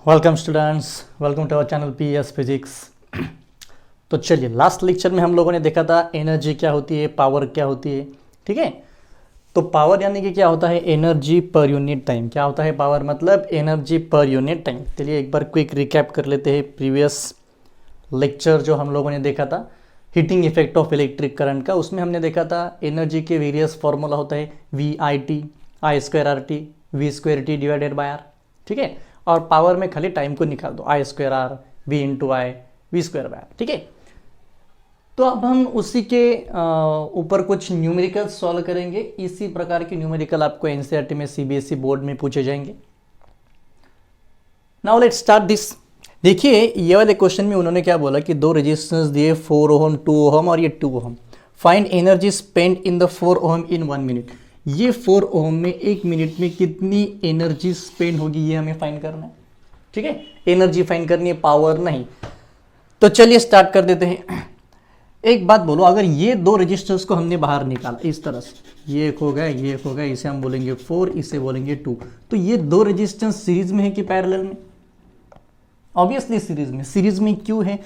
Welcome students, welcome to our channel PS physics. तो चलिए, last lecture में हम लोगों ने देखा था एनर्जी क्या होती है, पावर क्या होती है। ठीक है, तो पावर यानी कि क्या होता है, एनर्जी पर यूनिट टाइम। क्या होता है पावर, मतलब एनर्जी पर यूनिट टाइम। चलिए एक बार क्विक रिकैप कर लेते हैं प्रीवियस लेक्चर जो हम लोगों ने देखा था heating effect of electric current का। उसमें हमने देखा था एनर्जी के वेरियस फार्मूला होता है VIT, I²RT, V²T divided by are. ठीक है, और पावर में खाली टाइम को निकाल दो, I²R V×I V²/R। ठीक है, तो अब हम उसी के ऊपर कुछ न्यूमेरिकल सॉल्व करेंगे। इसी प्रकार के न्यूमेरिकल आपको NCERT में CBSE बोर्ड में पूछे जाएंगे। Now let's start this. देखिए ये वाले क्वेश्चन में उन्होंने क्या बोला कि दो रेजिस्टेंस दिए 4 ओम, 2 ओम और ये 2 ohm. Find energy spend in the 4 ohm in 1 minute. ये 4 ओम में 1 मिनट में कितनी एनर्जी स्पेंड होगी ये हमें फाइंड करना है। ठीक है, एनर्जी फाइंड करनी है, पावर नहीं। तो चलिए स्टार्ट कर देते हैं। एक बात बोलो, अगर ये दो रेजिस्टेंस को हमने बाहर निकाला इस तरह से, ये एक हो गया, ये एक हो गया, इसे हम बोलेंगे 4, इसे बोलेंगे 2, तो ये दो रेजिस्टेंस सीरीज में है कि पैरेलल में? ऑब्वियसली सीरीज में। सीरीज में क्यों है?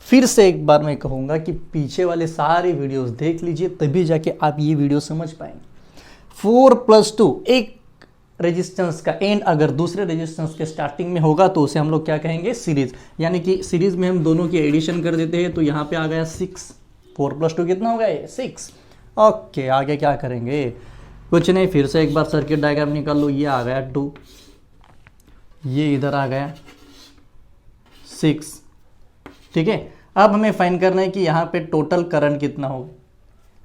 फिर से एक बार मैं कहूंगा कि पीछे वाले सारे वीडियोस देख लीजिए, तभी जाके आप ये वीडियो समझ पाएंगे। 4 + 2 एक रेजिस्टेंस का एंड अगर दूसरे रेजिस्टेंस के स्टार्टिंग में होगा तो उसे हम लोग क्या कहेंगे, सीरीज। यानी कि सीरीज में हम दोनों की एडिशन कर देते हैं, तो यहाँ पे आ गया 6। 4 + 2 कितना हो गया, 6। ओके, आगे क्या करेंगे? कुछ नहीं, फिर से एक बार सर्किट डायग्राम निकाल लो। ये आ गया 2, ये इधर आ गया 6। ठीक है, अब हमें फाइंड करना है कि यहाँ पे टोटल करंट कितना होगा।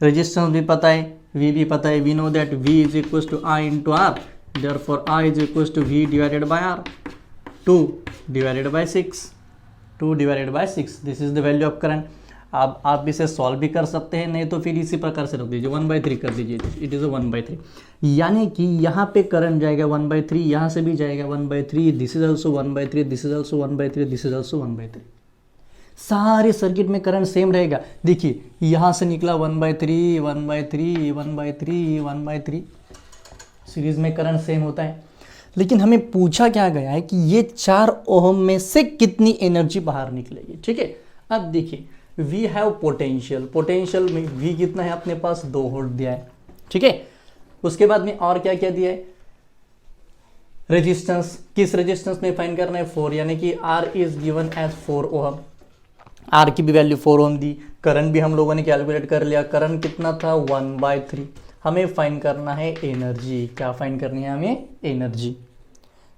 रेजिस्टेंस भी पता है, V भी पता है। We know that V = I×R, therefore I = V divided by R, 2 divided by 6, 2 divided by 6, this is the value of current। अब आप इसे सॉल्व भी कर सकते हैं, नहीं तो फिर इसी प्रकार से रख दीजिए, 1/3 कर दीजिए, इट इज़ 1/3। यानी कि यहाँ पे करंट जाएगा 1/3, यहाँ से भी जाएगा 1/3, this is also 1/3, this is also 1/3, this is also 1/3। सारे सर्किट में करंट सेम रहेगा। देखिए यहाँ से निकला 1/3, 1/3, 1/3, 1/3। सीरीज में करंट सेम होता है। लेकिन हमें पूछा क्या गया है कि ये 4 ओम में से कितनी एनर्जी बाहर निकलेगी। ठीक है, अब देखिए वी हैव पोटेंशियल। पोटेंशियल में V कितना है अपने पास, 2 वोल्ट दिया है। ठीक है, उसके बाद में और क्या क्या दिया है, रेजिस्टेंस। किस रेजिस्टेंस में फाइंड करना है, 4, यानी कि R is given as 4 ohm. R की भी वैल्यू 4 ओम दी। करंट भी हम लोगों ने कैलकुलेट कर लिया, करंट कितना था, 1/3। हमें फाइंड करना है एनर्जी। क्या फाइंड करनी है हमें, एनर्जी।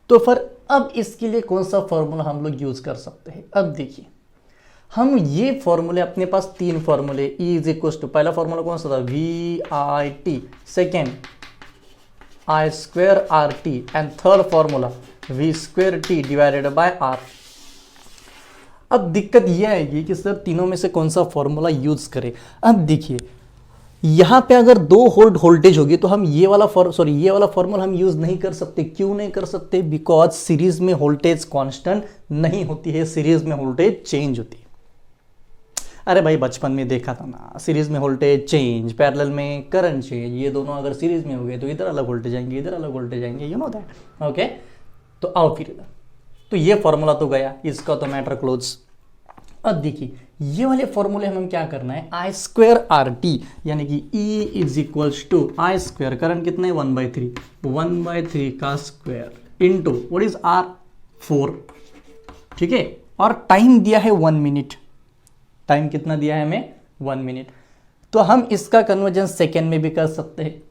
तो फिर अब इसके लिए कौन सा फॉर्मूला हम लोग यूज कर सकते हैं? अब देखिए हम ये फॉर्मूले, अपने पास 3 फॉर्मूले, E पहला फॉर्मूला कौन सा था, VIT, second I²RT and third formula V²T divided by R। अब दिक्कत यह आएगी कि सर तीनों में से कौन सा फॉर्मूला यूज करें। अब देखिए यहाँ पे अगर 2 वोल्ट वोल्टेज होगी तो हम ये वाला फॉर्मूला हम यूज नहीं कर सकते। क्यों नहीं कर सकते? बिकॉज सीरीज में वोल्टेज कांस्टेंट नहीं होती है, सीरीज में वोल्टेज चेंज होती है। अरे भाई बचपन में देखा था ना, सीरीज में वोल्टेज चेंज, पैरेलल में करंट चेंज। ये दोनों अगर सीरीज में हो गए तो इधर अलग वोल्टेज आएंगे, इधर अलग वोल्टेज आएंगे, यू नो दैट। ओके, तो आओ फिर इधर। तो ये फॉर्मूला तो गया, इसका तो मैटर क्लोज। अब देखिए ये वाले फॉर्मूले हम क्या करना है, I²RT यानी कि E = I², करंट कितना है, 1/3, 1/3 का square into what is R, 4। ठीक है, और टाइम दिया है 1 मिनट। टाइम कितना दिया है हमें, 1 मिनट। तो हम इसका कन्वर्जन सेकेंड में भी कर सकते हैं,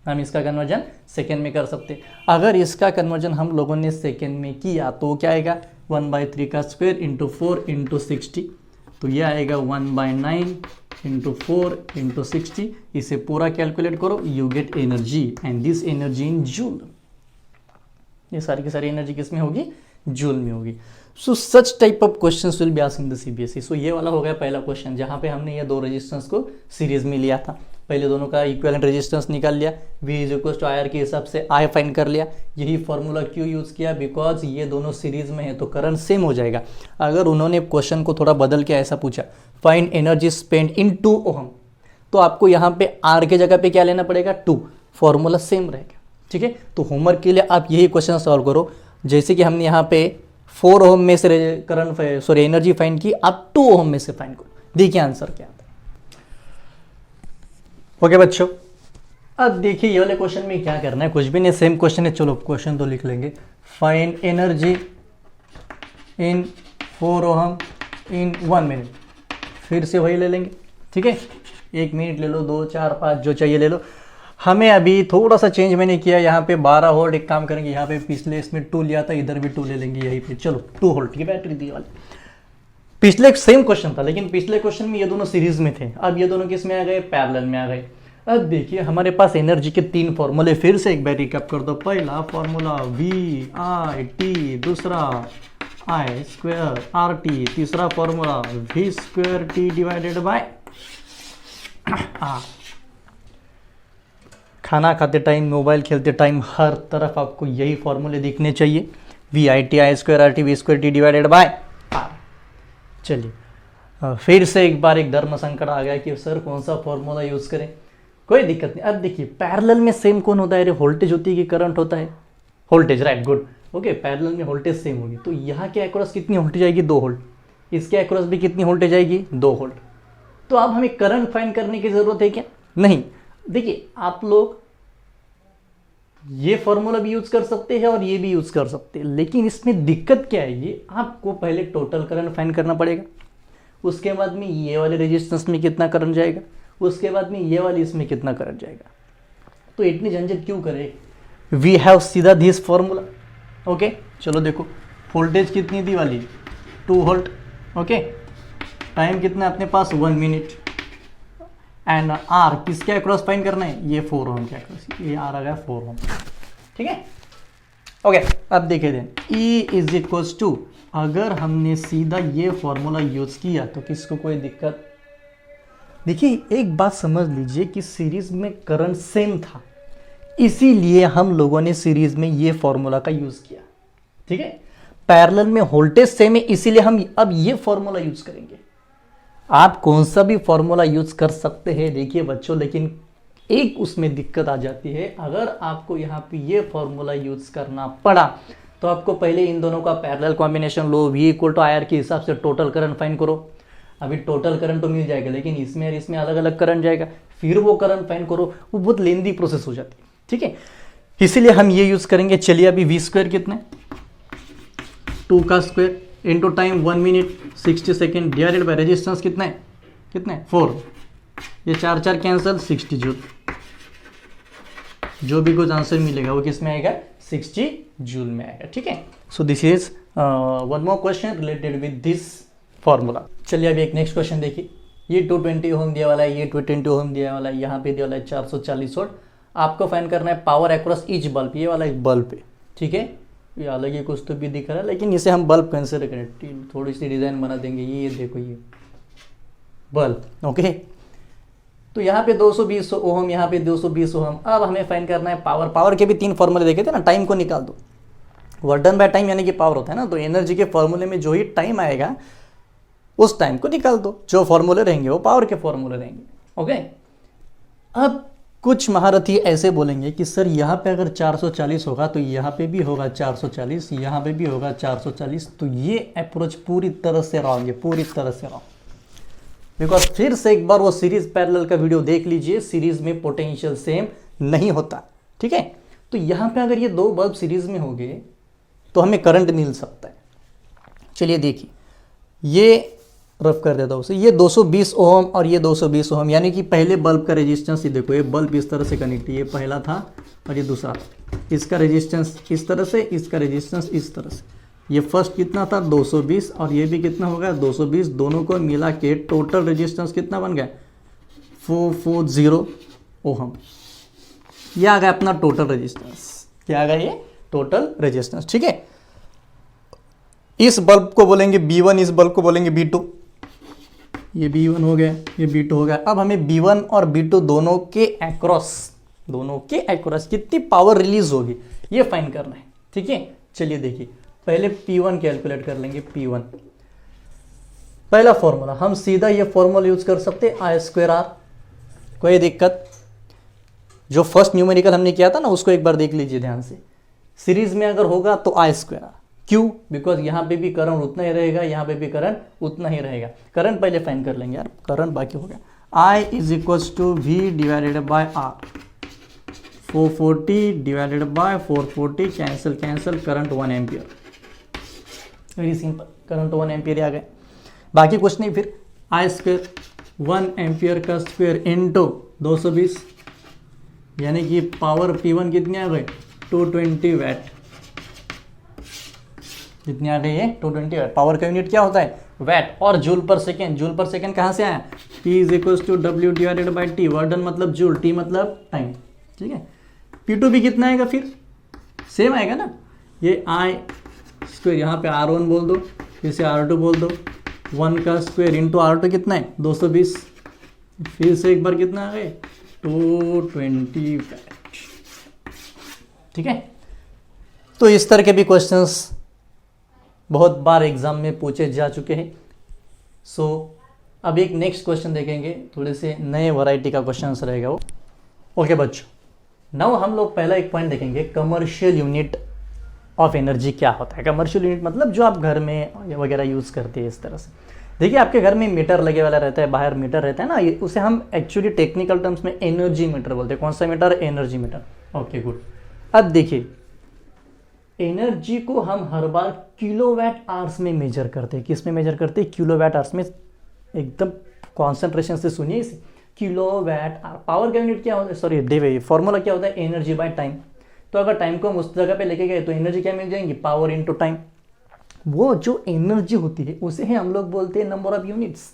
हम इसका कन्वर्जन सेकेंड में कर सकते हैं। अगर इसका कन्वर्जन हम लोगों ने सेकेंड में किया तो क्या आएगा, 1/3 का स्क्वायर इंटू 4 इंटू 60, तो ये आएगा 1/9 इंटू 4 इंटू 60। इसे पूरा कैलकुलेट करो, you get energy and this energy in joule. ये सारी की सारी एनर्जी किस में होगी, जूल में होगी। So such type of questions will be asked in the CBSE। So ये वाला हो गया पहला क्वेश्चन, जहां पे हमने ये दो रेजिस्टेंस को सीरीज में लिया था। पहले दोनों का इक्विवेलेंट रेजिस्टेंस निकाल लिया, V = IR के हिसाब से I फाइंड कर लिया। यही फॉर्मूला क्यों यूज़ किया, बिकॉज ये दोनों सीरीज में है तो करंट सेम हो जाएगा। अगर उन्होंने क्वेश्चन को थोड़ा बदल के ऐसा पूछा, फाइंड एनर्जी स्पेंड इन 2 ओम, तो आपको यहाँ पे R के जगह पे क्या लेना पड़ेगा, 2। फॉर्मूला सेम रहेगा। ठीक है, तो होमवर्क के लिए आप यही क्वेश्चन सॉल्व करो। जैसे कि हमने यहाँ पे 4 ओम में से करंट एनर्जी फाइंड की, आप 2 ओम में से फाइंड करो। देखिए आंसर क्या आता है। ओके बच्चों, अब देखिए ये वाले क्वेश्चन में क्या करना है, कुछ भी नहीं, सेम क्वेश्चन है, चलो क्वेश्चन तो लिख लेंगे। Find energy in 4 ohm in 1 minute. फिर से वही ले लेंगे, ठीक है, 1 मिनट ले लो, 2, 4, 5 जो चाहिए ले लो। हमें अभी थोड़ा सा चेंज मैंने किया, यहाँ पे 12 वोल्ट, एक काम करेंगे, यहाँ पे पिछले इसमें 2 लिया था, इधर भी 2 ले लेंगे यहीं पे। चलो 2 वोल्ट की बैटरी दी वाली। पिछले सेम क्वेश्चन था, लेकिन पिछले क्वेश्चन में ये दोनों सीरीज में थे, अब ये दोनों किस में आ गए, पैरेलल में आ गए। अब देखिए हमारे पास एनर्जी के 3 फॉर्मूले, फिर से एक बार रिकैप कर दो। पहला फॉर्मूला VIT, दूसरा I²RT, तीसरा formula V²T divided by R। खाना खाते टाइम, मोबाइल खेलते टाइम, हर तरफ आपको यही फॉर्मूले दिखने चाहिए, VIT, I²RT, V²T divided by R। चलिए फिर से एक बार एक धर्म संकट आ गया कि सर कौन सा फॉर्मूला यूज करें। कोई दिक्कत नहीं। अब देखिए पैरेलल में सेम कौन होता है, अरे वोल्टेज होती है कि करंट होता है, voltage, right, good. Okay, parallel में वोल्टेज सेम होगी, तो यहाँ के अक्रॉस कितनी वोल्टेज आएगी, 2 वोल्ट, इसके अक्रॉस भी कितनी वोल्टेज आएगी, 2 वोल्ट। तो अब हमें करंट फाइंड करने की जरूरत है क्या, नहीं। देखिए आप लोग ये फॉर्मूला भी यूज कर सकते हैं और ये भी यूज कर सकते हैं, लेकिन इसमें दिक्कत क्या है, ये आपको पहले टोटल करंट फाइंड करना पड़ेगा, उसके बाद में ये वाले रेजिस्टेंस में कितना करंट जाएगा, उसके बाद में ये वाली इसमें कितना करंट जाएगा। तो इतनी झंझट क्यों करें, वी हैव सीधा दिस फॉर्मूला। ओके चलो देखो, वोल्टेज कितनी दी वाली, 2 वोल्ट। ओके, टाइम कितना अपने पास, 1 मिनट। एंड आर किसके अक्रॉस फाइंड करना है, ये 4 ओम के अक्रॉस, ये आर आ गया 4 ओम, ठीक है। ओके अब देखिए then E is equals to, अगर हमने सीधा ये फॉर्मूला यूज किया तो किसको कोई दिक्कत। देखिए एक बात समझ लीजिए कि सीरीज में करंट सेम था, इसीलिए हम लोगों ने सीरीज में ये फॉर्मूला का यूज किया, ठीक है। पैरेलल में वोल्टेज सेम है, इसीलिए हम अब ये फॉर्मूला यूज करेंगे। आप कौन सा भी फॉर्मूला यूज कर सकते हैं देखिए बच्चों, लेकिन एक उसमें दिक्कत आ जाती है, अगर आपको यहाँ पे ये फॉर्मूला यूज करना पड़ा तो आपको पहले इन दोनों का पैरेलल कॉम्बिनेशन लो, V = IR के हिसाब से टोटल करंट फाइंड करो। अभी टोटल करंट तो मिल जाएगा, लेकिन इसमें और इसमें अलग अलग करंट जाएगा, फिर वो करंट फाइंड करो, वो बहुत लेंदी प्रोसेस हो जाती है, ठीक है। इसीलिए हम ये यूज करेंगे। चलिए अभी V² कितना है, 2 का square into time 1 minute 60 second divided by resistance कितना है, 4, ये 4 4 कैंसिल, 60 जूल। जो भी कुछ आंसर मिलेगा वो किस में आएगा, 60 जूल में आएगा, ठीक है। So this is one more question related with this formula. चलिए अभी एक नेक्स्ट क्वेश्चन देखिए। ये 220 ओम दिया वाला है, ये 220 ओम दिया वाला है, यहाँ पे दिया वाला है 440 वोल्ट। आपको फाइंड करना है पावर अक्रॉस ईच बल्ब, ये वाला एक बल्ब है, ठीक है। ये अलग ही कुछ तो भी दिख रहा है, लेकिन इसे हम बल्ब कंसिडर करें, थोड़ी सी डिजाइन बना देंगे। ये देखो ये बल्ब, ओके। तो यहाँ पे 220 ओम, यहाँ पे 220 ओम। अब हमें फाइंड करना है पावर। पावर के भी 3 फॉर्मूले देखे थे ना, टाइम को निकाल दो, वर्क डन बाय टाइम यानी कि पावर होता है ना, तो एनर्जी के फॉर्मूले में जो ही टाइम आएगा उस टाइम को निकाल दो, जो फॉर्मूले रहेंगे वो पावर के फॉर्मूले रहेंगे, ओके। अब कुछ महारथी ऐसे बोलेंगे कि सर यहाँ पे अगर 440 होगा तो यहाँ पे भी होगा 440, यहाँ पे भी होगा 440, तो ये अप्रोच पूरी तरह से रॉन्ग है, पूरी तरह से रॉन्ग। बिकॉज फिर से एक बार वो सीरीज पैरेलल का वीडियो देख लीजिए, सीरीज में पोटेंशियल सेम नहीं होता, ठीक है। तो यहाँ पे अगर ये 2 बल्ब सीरीज में होंगे तो हमें करंट मिल सकता है। चलिए देखिए, ये रफ कर देता हूँ उसे, ये 220 ओम और ये 220 ओम, यानी कि पहले बल्ब का रेजिस्टेंस, ये देखो ये बल्ब इस तरह से कनेक्ट है, ये पहला था और ये दूसरा, इसका रेजिस्टेंस इस तरह से, इसका रेजिस्टेंस इस तरह से। ये फर्स्ट कितना था 220 और ये भी कितना होगा 220, दोनों को मिला के टोटल रेजिस्टेंस कितना बन गया 440 ओम। ये आ गया अपना टोटल रेजिस्टेंस। क्या आ गया ये टोटल रेजिस्टेंस, ठीक है। इस बल्ब को बोलेंगे B1, इस बल्ब को बोलेंगे B2। ये B1 हो गया, ये B2 हो गया। अब हमें B1 और B2 दोनों के अक्रॉस कितनी पावर रिलीज होगी ये फाइंड करना है, ठीक है। चलिए देखिए, पहले P1 कैलकुलेट कर लेंगे। P1 पहला फॉर्मूला, हम सीधा ये फॉर्मूला यूज कर सकते हैं, I²R। कोई दिक्कत, जो फर्स्ट न्यूमेरिकल हमने किया था ना उसको एक बार देख लीजिए ध्यान से। सीरीज में अगर होगा तो I²R, क्यों? बिकॉज यहाँ पे भी करंट उतना ही रहेगा, यहाँ पे भी करंट उतना ही रहेगा। करंट पहले फाइंड कर लेंगे यार, करंट बाकी हो गया। I is equals to V divided by R, 440 divided by 440, cancel cancel, current 1 ampere. Very simple, current 1 ampere आ गए, बाकी कुछ नहीं। फिर I स्क्वेयर 1 एम्पियर का स्क्वेयर इंटू 220, यानी कि पावर P1 कितनी आ गई? 220 वैट। कितनी आ गई है? 220 वैट। पावर का यूनिट क्या होता है? वैट। और जूल पर सेकेंड, जूल पर सेकेंड कहाँ से आया? P is equal to W divided by T, work done मतलब जूल, T मतलब टाइम, ठीक है। P2 भी कितना आएगा? फिर सेम आएगा ना, ये I स्क्वेयर, यहाँ पे R1 बोल दो, फिर से R2 बोल दो, 1 का स्क्वेयर इंटू R2 कितना है? 220, फिर से एक बार कितना आ गए? 220 वैट, ठीक है। तो इस तरह के भी क्वेश्चंस बहुत बार एग्जाम में पूछे जा चुके हैं। सो अब एक नेक्स्ट क्वेश्चन देखेंगे, थोड़े से नए वैरायटी का क्वेश्चन रहेगा वो। ओके बच्चों, नाउ हम लोग पहला एक पॉइंट देखेंगे, कमर्शियल यूनिट ऑफ एनर्जी क्या होता है। कमर्शियल यूनिट मतलब जो आप घर में वगैरह यूज़ करते हैं। इस तरह से देखिए, आपके घर में मीटर लगे वाला रहता है, बाहर मीटर रहता है ना, उसे हम एक्चुअली टेक्निकल टर्म्स में एनर्जी मीटर बोलते हैं। कौन सा meter? Energy meter. Okay good. अब देखिए, एनर्जी को हम हर बार किलोवाट आवर्स में मेजर करते हैं। किस में मेजर करते हैं? किलोवाट आवर्स में। एकदम कॉन्सेंट्रेशन से सुनिए इसे, किलोवाट आवर। पावर का यूनिट क्या होता है? सॉरी, फॉर्मूला क्या होता है? Energy by time. तो अगर टाइम को हम उस जगह पे लेके गए तो एनर्जी क्या मिल जाएंगी? Power into time. वो जो एनर्जी होती है उसे ही हम लोग बोलते हैं नंबर ऑफ यूनिट्स।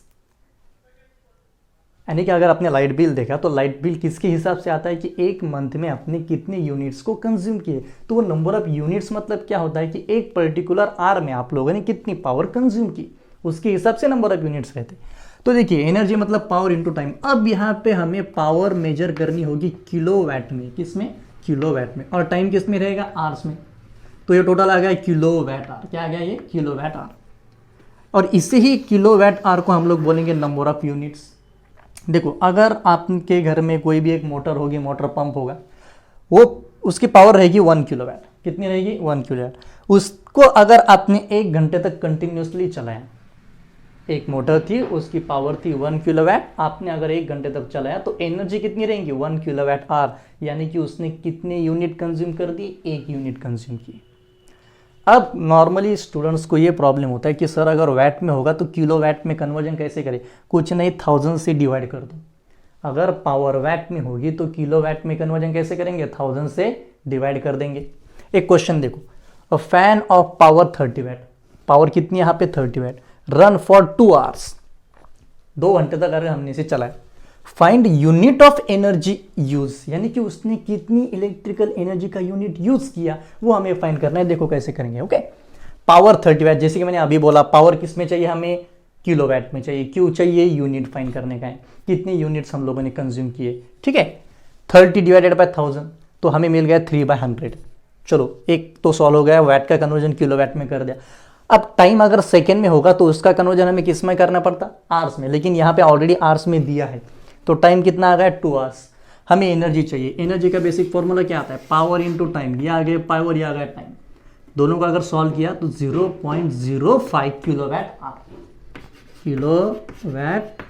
यानी कि अगर आपने लाइट बिल देखा तो लाइट बिल किसके हिसाब से आता है कि एक मंथ में आपने कितने यूनिट्स को कंज्यूम किए। तो वो नंबर ऑफ यूनिट्स मतलब क्या होता है कि एक पर्टिकुलर आवर में आप लोगों ने कितनी पावर कंज्यूम की, उसके हिसाब से नंबर ऑफ यूनिट्स रहते। तो देखिए, एनर्जी मतलब पावर इनटू टाइम। अब यहाँ पे हमें पावर मेजर करनी होगी किलोवाट में। किसमें? किलोवाट में। और टाइम किस में रहेगा? आवर्स में। तो ये टोटल आ गया किलोवाट आवर। क्या आ गया ये? Kilowatt hour. और इसे ही किलोवाट आवर को हम लोग बोलेंगे नंबर ऑफ यूनिट्स। देखो, अगर आपके घर में कोई भी एक मोटर होगी, मोटर पंप होगा, वो उसकी पावर रहेगी 1 किलोवाट। कितनी रहेगी? 1 किलोवाट। उसको अगर आपने 1 घंटे तक कंटिन्यूसली चलाया, एक मोटर थी, उसकी पावर थी 1 किलोवाट, आपने अगर 1 घंटे तक चलाया तो एनर्जी कितनी रहेंगी? 1 किलोवाट आवर। यानी कि उसने कितने यूनिट कंज्यूम कर दी? 1 यूनिट कंज्यूम की। अब नॉर्मली स्टूडेंट्स को ये प्रॉब्लम होता है कि सर अगर वैट में होगा तो किलोवाट में कन्वर्जन कैसे करें? कुछ नहीं, 1000 से डिवाइड कर दो। अगर पावर वैट में होगी तो किलोवाट में कन्वर्जन कैसे करेंगे? 1000 से डिवाइड कर देंगे। एक क्वेश्चन देखो, a fan of power 30 watt, power कितनी यहाँ पे? 30 वैट, रन फॉर 2 आवर्स, 2 घंटे तक अगर हमने इसे चलाया। Find unit of energy use, यानी कि उसने कितनी इलेक्ट्रिकल एनर्जी का यूनिट यूज किया, वो हमें फाइंड करना है। देखो कैसे करेंगे। ओके, पावर 30 वैट, जैसे कि मैंने अभी बोला, पावर किस में चाहिए हमें? किलोवाट में चाहिए। क्यों चाहिए? यूनिट फाइंड करने का है, कितनी यूनिट्स हम लोगों ने कंज्यूम किए। ठीक है, 30 डिवाइडेड बाय 1000, तो हमें मिल गया 3/100। चलो, एक तो सॉल्व हो गया, वैट का कन्वर्जन किलोवाट में कर दिया। अब टाइम अगर सेकेंड में होगा तो उसका कन्वर्जन हमें किस में करना पड़ता? आवर्स में। लेकिन यहाँ पे ऑलरेडी आवर्स में दिया है, तो टाइम कितना आ गया? 2 आवर्स। हमें एनर्जी चाहिए। एनर्जी का बेसिक फॉर्मूला क्या आता है? Power into time. ये आ गया पावर, ये आ गया टाइम। दोनों का अगर सॉल्व किया तो 0.05 किलोवाट आवर। किलोवाट,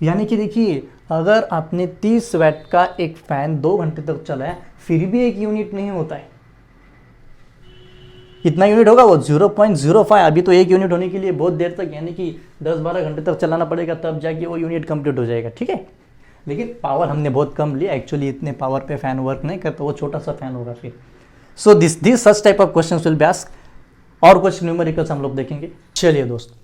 यानी कि देखिए, अगर आपने 30 वैट का एक फैन 2 घंटे तक चलाया फिर भी 1 यूनिट नहीं होता है। कितना यूनिट होगा? वो 0.05। अभी तो 1 यूनिट होने के लिए बहुत देर तक, यानी कि 10-12 घंटे तक चलाना पड़ेगा, तब जाके वो यूनिट कंप्लीट हो जाएगा। ठीक है, लेकिन पावर हमने बहुत कम लिया। एक्चुअली इतने पावर पे फैन वर्क नहीं करता, वो छोटा सा फैन होगा फिर। So this such type of questions will be asked. और कुछ न्यूमेरिकल्स हम लोग देखेंगे। चलिए दोस्त,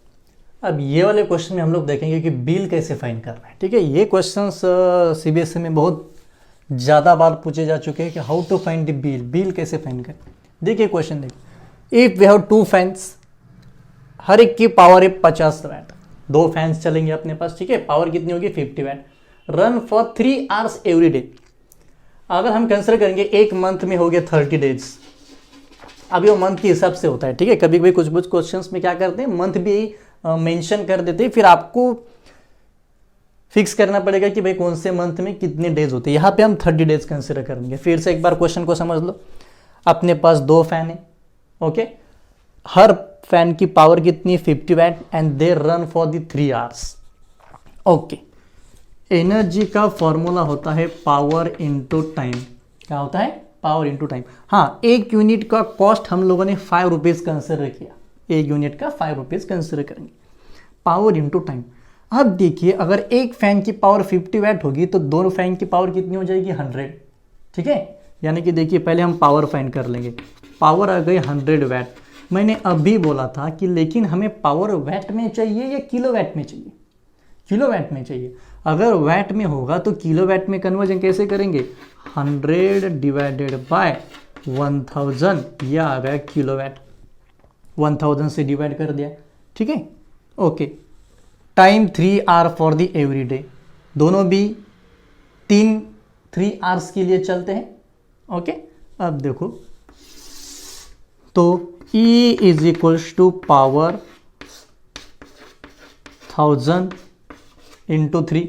अब ये वाले क्वेश्चन में हम लोग देखेंगे कि बिल कैसे फाइंड करना है। ठीक है, ये क्वेश्चंस CBSE में बहुत ज़्यादा बार पूछे जा चुके हैं कि how to find the bill, bill कैसे फाइंड करें। देखिए क्वेश्चन देखिए, इफ वी हैव 2 फैंस, हर एक की पावर है 50 वैट, 2 फैंस चलेंगे अपने पास। ठीक है, पावर कितनी होगी? 50 watt. Run for 3 hours every day. अगर हम कंसिडर करेंगे एक मंथ में हो गए 30 डेज। अभी वो मंथ के हिसाब से होता है। ठीक है, कभी कभी कुछ क्वेश्चंस में क्या करते हैं, मंथ भी मेंशन कर देते हैं, फिर आपको फिक्स करना पड़ेगा कि भाई कौन से मंथ में कितने डेज होते हैं। यहाँ पे हम 30 डेज कंसिडर करेंगे। फिर से एक बार क्वेश्चन को समझ लो। अपने पास 2 फैन है, ओके, हर फैन की पावर कितनी, 50 watt, and they run for the 3 hours. Okay, energy का फॉर्मूला होता है पावर इनटू टाइम। क्या होता है, पावर इनटू टाइम। हाँ, एक यूनिट का कॉस्ट हम लोगों ने 5 रुपीज़ कंसिडर किया, एक यूनिट का 5 रुपीज़ कंसिडर करेंगे, पावर इनटू टाइम। अब देखिए, अगर एक फैन की पावर 50 वैट होगी तो दोनों फैन की पावर कितनी हो जाएगी, 100। ठीक है, यानी कि देखिए पहले हम पावर फाइंड कर लेंगे। पावर आ गई 100 वैट। मैंने अभी बोला था कि लेकिन हमें पावर वैट में चाहिए या किलो वैट में चाहिए, किलो वैट में चाहिए। अगर वैट में होगा तो किलो वैट में कन्वर्जन कैसे करेंगे, 100 डिवाइडेड बाय 1000, यह आ गया किलो वैट। 1000 से डिवाइड कर दिया, ठीक है। Okay, time 3 hour for the every day, दोनों भी 3 आवर्स के लिए चलते हैं। ओके, अब देखो तो E is equals to power 1000 into 3,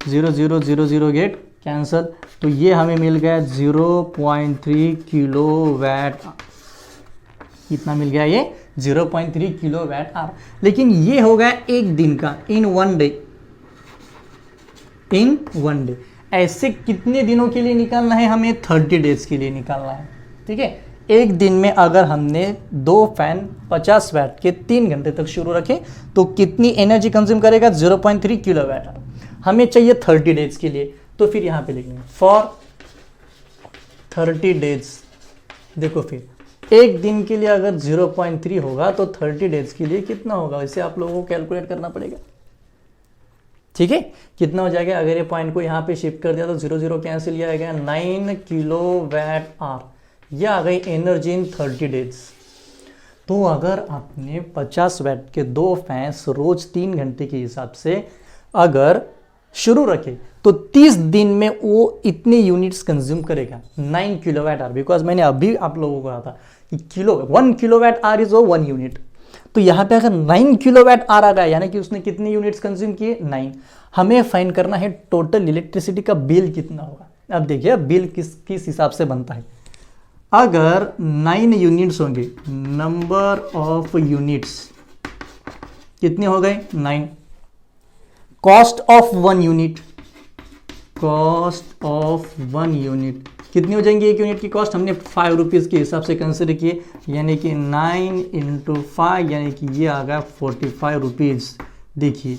0 0 0 0 get cancel, तो ये हमें मिल गया 0.3 किलो वैट। कितना मिल गया, ये 0.3 किलो वैट आवर। लेकिन ये हो गया एक दिन का, in one day, in one day. ऐसे कितने दिनों के लिए निकालना है हमें, 30 डेज के लिए निकालना है। ठीक है, एक दिन में अगर हमने 2 फैन 50 वैट के 3 घंटे तक शुरू रखे तो कितनी एनर्जी कंज्यूम करेगा, 0.3 किलो वैट। हमें चाहिए 30 डेज के लिए, तो फिर यहाँ पे लिखेंगे फॉर 30 डेज। देखो फिर एक दिन के लिए अगर 0.3 होगा तो 30 डेज के लिए कितना होगा, इसे आप लोगों को कैलकुलेट करना पड़ेगा। ठीक है, कितना हो जाएगा, अगर ये पॉइंट को यहाँ पे शिफ्ट कर दिया तो 0 0 कैंसिल, किया गया 9 किलो वैट आवर। यह आ गई एनर्जी इन 30 डेज। तो अगर आपने 50 वैट के 2 फैंस रोज 3 घंटे के हिसाब से अगर शुरू रखे तो 30 दिन में वो इतने यूनिट्स कंज्यूम करेगा, 9 किलो वैट आवर। बिकॉज मैंने अभी आप लोगों को कहा था कि 1 kilo VAT our is 1 unit. तो यहाँ पे अगर 9 किलो वैट आवर आ गया, यानी कि उसने कितने यूनिट्स कंज्यूम किए, 9। हमें फाइंड करना है टोटल इलेक्ट्रिसिटी का बिल कितना होगा। अब देखिए बिल किस हिसाब से बनता है। अगर 9 यूनिट्स होंगे, नंबर ऑफ यूनिट्स कितने हो गए, 9। Cost of 1 unit, cost of 1 unit कितनी हो जाएंगी, एक यूनिट की कॉस्ट हमने 5 रुपीज़ के हिसाब से कंसिडर किए, यानी कि 9 इंटू 5, यानी कि ये आ गया 45 रुपीज़। देखिए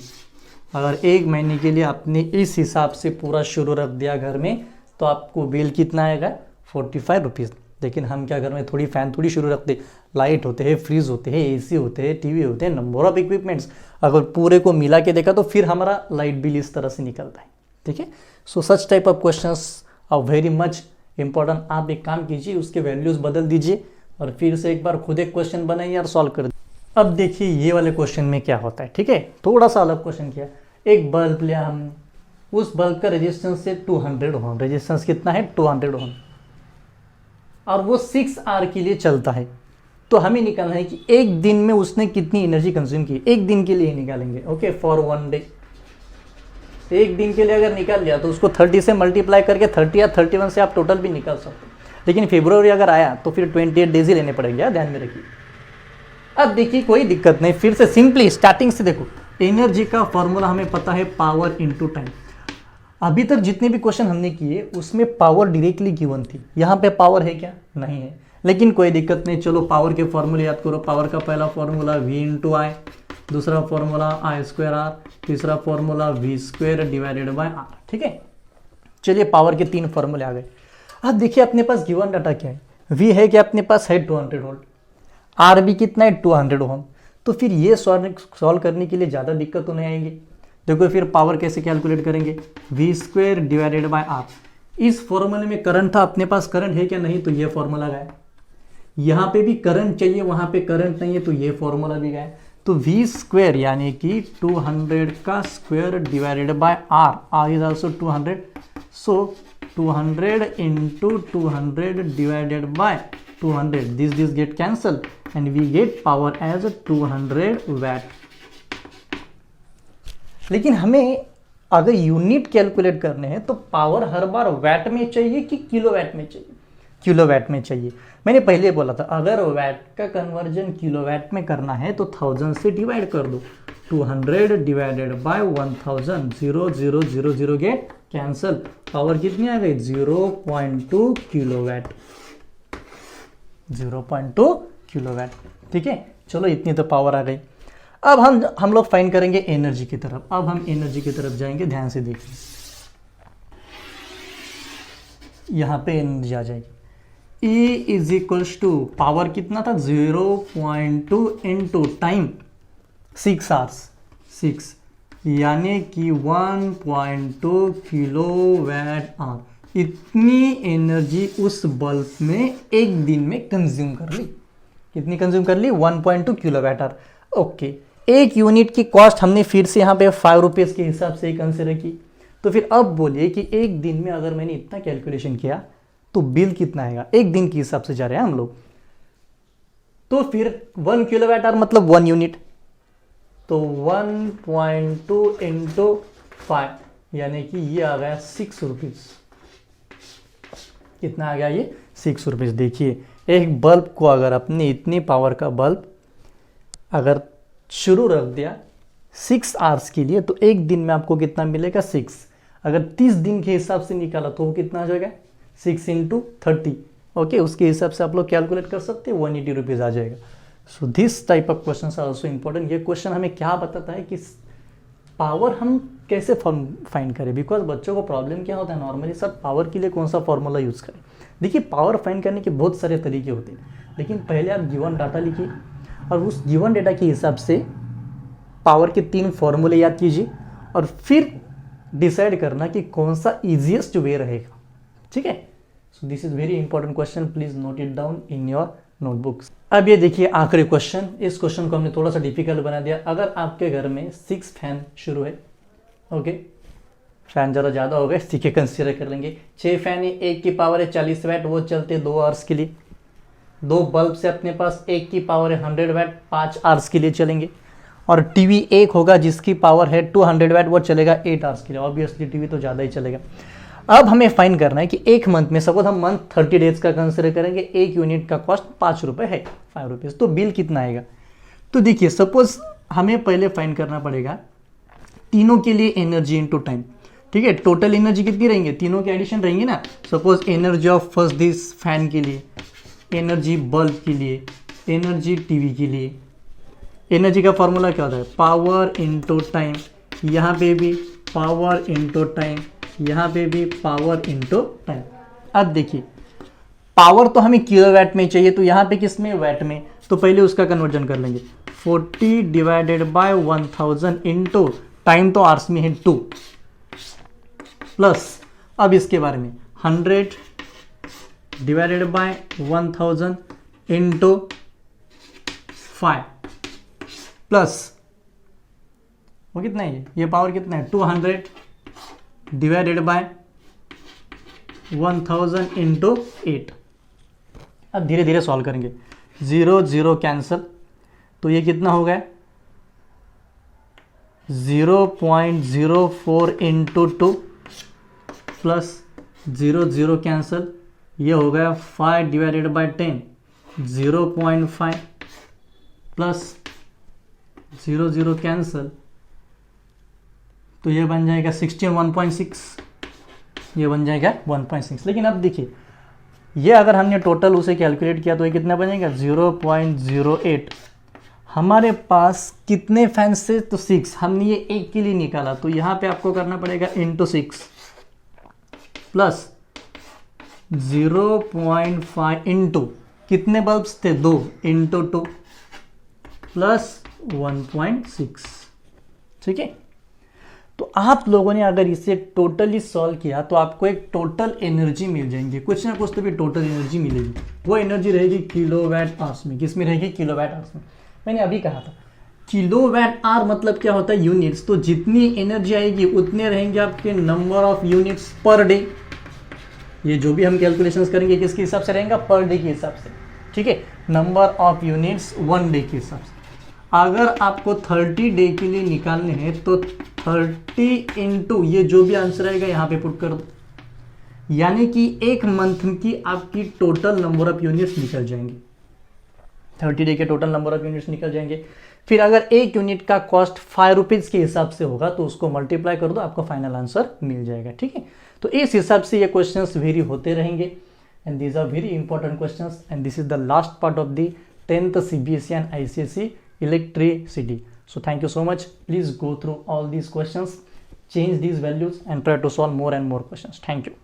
अगर एक महीने के लिए आपने इस हिसाब से पूरा शुरू रख दिया घर में तो आपको बिल कितना आएगा, 45 रुपीज़। लेकिन हम क्या घर में थोड़ी फैन थोड़ी शुरू रखते, लाइट होते हैं, फ्रिज होते हैं, एसी होते हैं, टीवी होते हैं, नंबर ऑफ इक्विपमेंट्स। अगर पूरे को मिला के देखा तो फिर हमारा लाइट बिल इस तरह से निकलता है। ठीक है, so such type of questions are very much important. आप एक काम कीजिए, उसके वैल्यूज़ बदल दीजिए और फिर से एक बार खुद एक क्वेश्चन बनाइए और सॉल्व कर दीजिए। अब देखिए ये वाले क्वेश्चन में क्या होता है। ठीक है, थोड़ा सा अलग क्वेश्चन किया। एक बल्ब लिया हमने, उस बल्ब का रेजिस्टेंस है 200 ओम। रेजिस्टेंस कितना है, 200 ओम, और वो 6 आवर के लिए चलता है। तो हमें निकालना है कि एक दिन में उसने कितनी एनर्जी कंज्यूम की, एक दिन के लिए निकालेंगे। Okay, for 1 day. एक दिन के लिए अगर निकाल लिया तो उसको 30 से मल्टीप्लाई करके 30 या 31 से आप टोटल भी निकाल सकते हैं। लेकिन फरवरी अगर आया तो फिर 28 डेज ही लेने पड़ेंगे, ध्यान में रखिए। अब देखिए कोई दिक्कत नहीं, फिर से सिंपली स्टार्टिंग से देखो। एनर्जी का फॉर्मूला हमें पता है पावर इनटू टाइम। अभी तक जितने भी क्वेश्चन हमने किए उसमें पावर डायरेक्टली गिवन थी, यहाँ पे पावर है क्या, नहीं है। लेकिन कोई दिक्कत नहीं, चलो पावर के फॉर्मूले याद करो। पावर का पहला फॉर्मूला V इंटू आई, दूसरा फॉर्मूला I स्क्वायर R, तीसरा formula V square divided by R। ठीक है, चलिए पावर के 3 फॉर्मूले आ गए। अब देखिए अपने पास गिवन डाटा क्या है। V है कि अपने पास है 200 वोल्ट, R भी कितना है 200 ओम। तो फिर ये सॉल्व करने के लिए ज़्यादा दिक्कत तो नहीं आएगी। देखो फिर पावर कैसे कैलकुलेट करेंगे, V square divided by R। इस फॉर्मूले में करंट था, अपने पास करंट है क्या, नहीं, तो ये फॉर्मूला गया। यहाँ पे भी करंट चाहिए, वहाँ पे करंट नहीं है, तो ये फॉर्मूला भी गया। तो V स्क्वायर यानी कि 200 का square divided by R, R is also 200, so 200 into 200 divided by 200, this get cancel and we get power as 200 watt. लेकिन हमें अगर यूनिट कैलकुलेट करने हैं तो पावर हर बार वैट में चाहिए कि किलो वैट में चाहिए। किलोवाट में चाहिए। मैंने पहले बोला था अगर वाट का कन्वर्जन किलोवाट में करना है तो 1000 से डिवाइड कर दो, 200 divided bye 1000, 0 0 0 0 get cancel, power कितनी आ गई 0.2 किलोवाट, 0.2 किलोवाट। ठीक है, चलो इतनी तो पावर आ गई। अब हम लोग फाइंड करेंगे एनर्जी की तरफ। अब हम एनर्जी की तरफ जाएंगे, ध्यान से देखिए, यहाँ पे एनर्जी आ जाएगी। E is equals to power कितना था 0.2 इंटू टाइम 6 आवर्स, 6 यानी कि 1.2 किलोवाट आवर। इतनी एनर्जी उस बल्ब में एक दिन में कंज्यूम कर ली। कितनी कंज्यूम कर ली 1.2 किलोवाट आवर। ओके, एक यूनिट की कॉस्ट हमने फिर से यहाँ पे 5 रुपीज़ के हिसाब से कंसिडर की। तो फिर अब बोलिए कि एक दिन में अगर मैंने इतना कैलकुलेशन किया तो बिल कितना आएगा, एक दिन के हिसाब से जा रहे हैं हम लोग। तो फिर 1 किलोवाट आवर मतलब 1 यूनिट, तो 1.2 इंटू 5 यानी कि ये आ गया 6 रुपीज़। कितना आ गया ये 6 रुपीज़। देखिए एक बल्ब को अगर अपने इतनी पावर का बल्ब अगर शुरू रख दिया 6 आवर्स के लिए तो एक दिन में आपको कितना मिलेगा 6। अगर 30 दिन के हिसाब से निकाला तो वो कितना आ जाएगा 6 इंटू 30। ओके, उसके हिसाब से आप लोग कैलकुलेट कर सकते हैं, 180 रुपीज़ आ जाएगा। So this type of question are also important. ये क्वेश्चन हमें क्या बताता है कि पावर हम कैसे फाइंड करें, बिकॉज बच्चों को प्रॉब्लम क्या होता है नॉर्मली सर पावर के लिए कौन सा फॉर्मूला यूज़ करें। देखिए पावर फाइंड करने के बहुत सारे तरीके होते हैं, लेकिन पहले आप गिवन डाटा लिखिए और उस गिवन डेटा के हिसाब से पावर के 3 फॉर्मूले याद कीजिए और फिर डिसाइड करना कि कौन सा इजीएस्ट वे रहेगा। ठीक है, so this is very important question, please note it down in your notebooks. अब ये देखिए आखिरी क्वेश्चन। इस क्वेश्चन को हमने थोड़ा सा डिफिकल्ट बना दिया। अगर आपके घर में 6 फैन शुरू है, ओके, फैन ज़रा ज़्यादा हो गए, ठीक है कंसिडर कर लेंगे। 6 फैन है, एक की पावर है 40 वाट, वो चलते 2 आवर्स के लिए। 2 बल्ब से अपने पास एक की पावर है 100 वाट, 5 आवर्स के लिए चलेंगे। और टीवी एक होगा जिसकी पावर है 200 वाट, वो चलेगा 8 आवर्स के लिए। ऑब्वियसली टीवी तो ज़्यादा ही चलेगा। अब हमें फाइंड करना है कि एक मंथ में, सपोज हम मंथ 30 डेज का कंसिडर करेंगे, एक यूनिट का कॉस्ट 5 रुपये है, 5 रुपीज़, तो बिल कितना आएगा। तो देखिए सपोज हमें पहले फाइंड करना पड़ेगा तीनों के लिए एनर्जी इनटू टाइम। ठीक है, टोटल एनर्जी कितनी रहेंगे, तीनों के एडिशन रहेंगे ना। Suppose energy of first this fan के लिए, एनर्जी बल्ब के लिए, एनर्जी टीवी के लिए। एनर्जी का फॉर्मूला क्या होता है, पावर इनटू टाइम। यहाँ पे भी पावर इनटू टाइम, यहाँ पे भी पावर इनटू टाइम। अब देखिए पावर तो हमें किलोवाट में चाहिए, तो यहाँ पे किस में, वाट में। तो पहले उसका कन्वर्जन कर लेंगे, 40 डिवाइडेड बाय 1000 इंटू टाइम तो आवर्स में है 2, प्लस अब इसके बारे में 100 डिवाइडेड बाय 1000 इंटू 5 प्लस वो कितना है, ये पावर कितना है 200 डिवाइडेड बाय 1000 इंटू 8। अब धीरे धीरे सॉल्व करेंगे, 0 0 कैंसल, तो ये कितना हो गया 0.04 इंटू 2 प्लस 0 0 कैंसल, ये हो गया 5 डिवाइडेड बाय 10, 0.5 प्लस 0 0 कैंसल, तो ये बन जाएगा 16 1.6, ये बन जाएगा 1.6। लेकिन अब देखिए ये अगर हमने टोटल उसे कैलकुलेट किया तो ये कितना बनेगा 0.08। हमारे पास कितने फैंस थे, तो 6, हमने ये एक के लिए निकाला, तो यहाँ पे आपको करना पड़ेगा इंटू 6 प्लस 0.5 इंटू कितने बल्ब्स थे 2 इंटू 2 प्लस 1.6। ठीक है, तो आप लोगों ने अगर इसे टोटली सॉल्व किया तो आपको एक टोटल एनर्जी मिल जाएंगी, कुछ ना कुछ तो भी टोटल एनर्जी मिलेगी। वो एनर्जी रहेगी किलोवाट आवर्स में। किस में रहेगी, किलोवाट आवर्स में। मैंने अभी कहा था किलोवाट आवर मतलब क्या होता है, यूनिट्स। तो जितनी एनर्जी आएगी उतने रहेंगे आपके number of units per day. ये जो भी हम कैलकुलेशंस करेंगे किसके हिसाब से रहेगा, पर डे के हिसाब से। ठीक है, नंबर ऑफ यूनिट्स 1 डे के हिसाब से। अगर आपको 30 डे के लिए निकालने हैं तो 30 इंटू ये जो भी आंसर आएगा यहाँ पे पुट कर दो, यानी कि एक मंथ की आपकी टोटल नंबर ऑफ यूनिट्स निकल जाएंगे, 30 डे के टोटल नंबर ऑफ यूनिट्स निकल जाएंगे। फिर अगर एक यूनिट का कॉस्ट 5 रुपीज़ के हिसाब से होगा तो उसको मल्टीप्लाई कर दो, आपका फाइनल आंसर मिल जाएगा। ठीक है, तो इस हिसाब से ये क्वेश्चंस वेरी होते रहेंगे and these are very important questions and this is the last part of the 10th CBSE and ICSE electricity. So thank you so much. Please go through all these questions, change these values and try to solve more and more questions. Thank you.